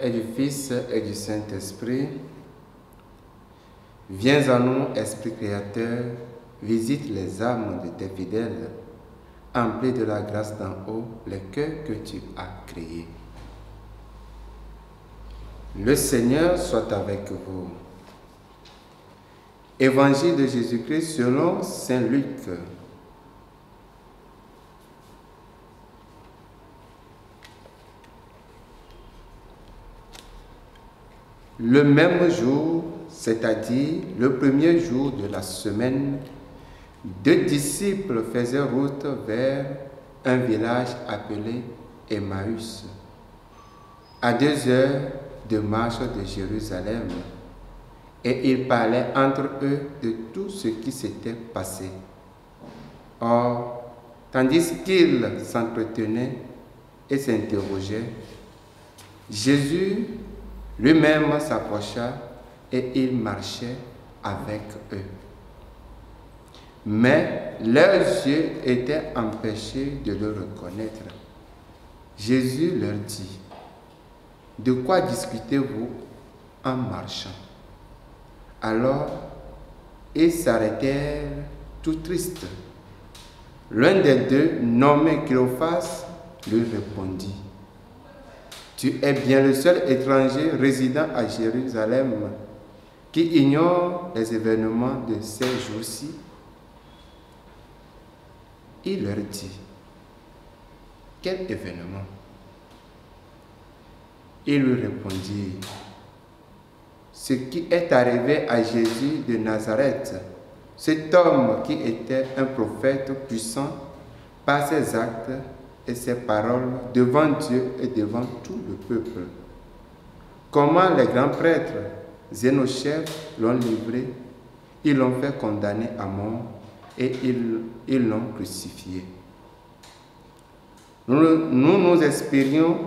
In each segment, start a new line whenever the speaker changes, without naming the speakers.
et du Fils et du Saint-Esprit. Viens à nous, Esprit Créateur, visite les âmes de tes fidèles, emplis de la grâce d'en haut les cœurs que tu as créés. Le Seigneur soit avec vous. Évangile de Jésus-Christ selon saint Luc. Le même jour, c'est-à-dire le premier jour de la semaine, 2 disciples faisaient route vers un village appelé Emmaüs, à 2 heures de marche de Jérusalem, et ils parlaient entre eux de tout ce qui s'était passé. Or, tandis qu'ils s'entretenaient et s'interrogeaient, Jésus lui-même s'approcha et il marchait avec eux. Mais leurs yeux étaient empêchés de le reconnaître. Jésus leur dit: « De quoi discutez-vous en marchant ?» Alors, ils s'arrêtèrent tout tristes. L'un des deux, nommé Cléophas, lui répondit: « Tu es bien le seul étranger résidant à Jérusalem qui ignore les événements de ces jours-ci. » Il leur dit: « Quel événement ?» Ils lui répondirent: « Ce qui est arrivé à Jésus de Nazareth, cet homme qui était un prophète puissant par ses actes et ses paroles devant Dieu et devant tout le peuple. Comment les grands prêtres et nos chefs l'ont livré, ils l'ont fait condamner à mort et ils l'ont crucifié. Nous espérions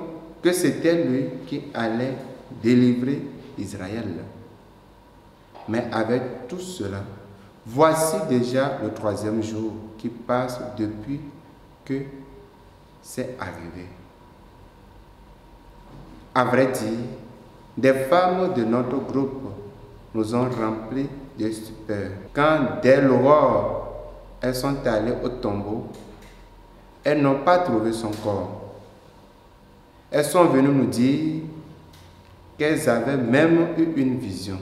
que c'était lui qui allait délivrer Israël. Mais avec tout cela, voici déjà le 3e jour qui passe depuis que c'est arrivé. À vrai dire, des femmes de notre groupe nous ont remplis de stupeur. Quand dès l'aurore, elles sont allées au tombeau, elles n'ont pas trouvé son corps. Elles sont venues nous dire qu'elles avaient même eu une vision,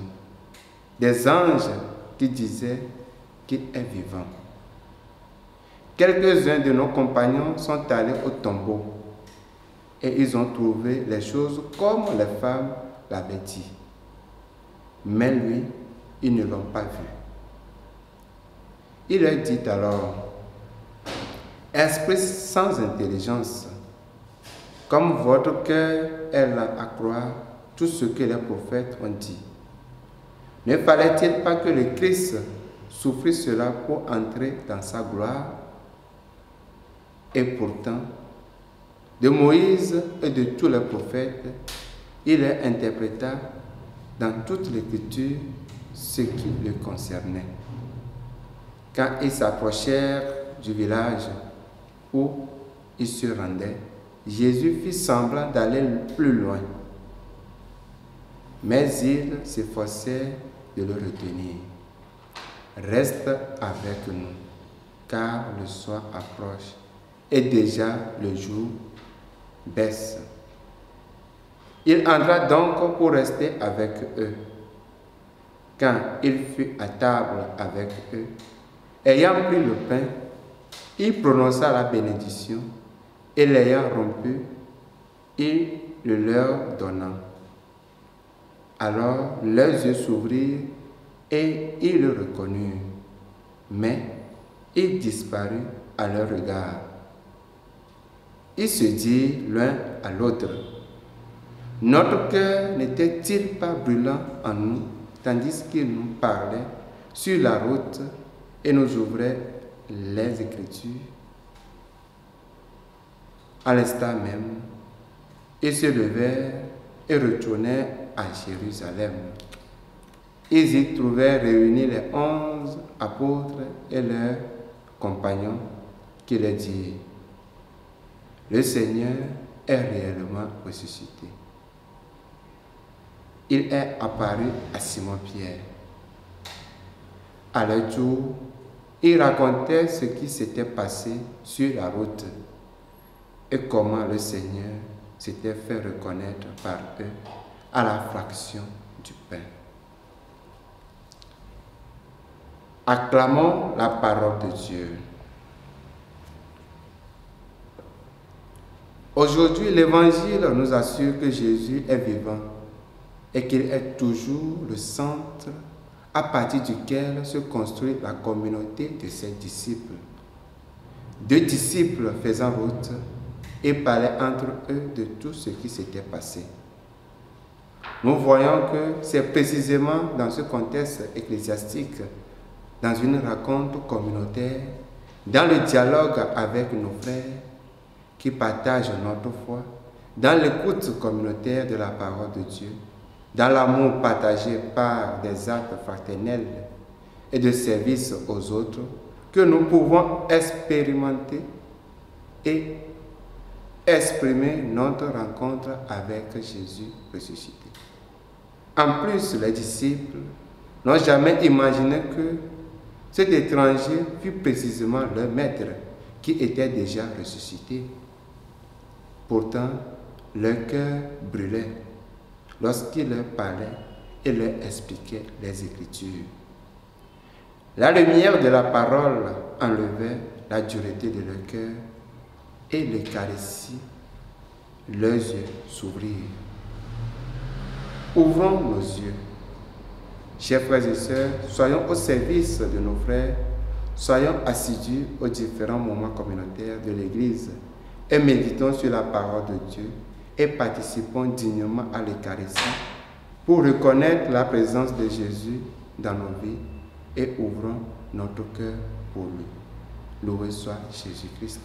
des anges qui disaient qu'il est vivant. Quelques-uns de nos compagnons sont allés au tombeau et ils ont trouvé les choses comme les femmes l'avaient dit. Mais lui, ils ne l'ont pas vu. Il leur dit alors: « Esprit sans intelligence, comme votre cœur est là à croire tout ce que les prophètes ont dit. Ne fallait-il pas que le Christ souffrisse cela pour entrer dans sa gloire? Et pourtant, de Moïse et de tous les prophètes, il leur interpréta dans toute l'Écriture ce qui le concernait. Quand ils s'approchèrent du village où ils se rendaient, Jésus fit semblant d'aller plus loin. Mais ils s'efforçaient de le retenir. « Reste avec nous, car le soir approche, et déjà le jour baisse. » Il entra donc pour rester avec eux. Quand il fut à table avec eux, ayant pris le pain, il prononça la bénédiction, et l'ayant rompu, il le leur donna. Alors leurs yeux s'ouvrirent et ils le reconnurent, mais il disparut à leur regard. Ils se dirent l'un à l'autre: « Notre cœur n'était-il pas brûlant en nous, tandis qu'il nous parlait sur la route et nous ouvrait les Écritures ?» À l'instant même, ils se levèrent et retournèrent à Jérusalem. Ils y trouvèrent réunis les 11 apôtres et leurs compagnons qui leur dirent: « Le Seigneur est réellement ressuscité. il est apparu à Simon-Pierre. À leur tour, il racontait ce qui s'était passé sur la route et comment le Seigneur s'était fait reconnaître par eux à la fraction du pain. Acclamons la parole de Dieu. Aujourd'hui, l'Évangile nous assure que Jésus est vivant et qu'il est toujours le centre à partir duquel se construit la communauté de ses disciples. 2 disciples faisant route et parlaient entre eux de tout ce qui s'était passé. Nous voyons que c'est précisément dans ce contexte ecclésiastique, dans une rencontre communautaire, dans le dialogue avec nos frères qui partagent notre foi, dans l'écoute communautaire de la parole de Dieu, dans l'amour partagé par des actes fraternels et de service aux autres, que nous pouvons expérimenter et exprimer notre rencontre avec Jésus ressuscité. En plus, les disciples n'ont jamais imaginé que cet étranger fut précisément leur maître qui était déjà ressuscité. Pourtant, leur cœur brûlait lorsqu'il leur parlait et leur expliquait les Écritures. La lumière de la parole enlevait la dureté de leur cœur et l'Eucharistie, leurs yeux s'ouvrirent. Ouvrons nos yeux. Chers frères et sœurs, soyons au service de nos frères, soyons assidus aux différents moments communautaires de l'Église et méditons sur la parole de Dieu et participons dignement à l'Eucharistie pour reconnaître la présence de Jésus dans nos vies et ouvrons notre cœur pour lui. Loué soit Jésus-Christ.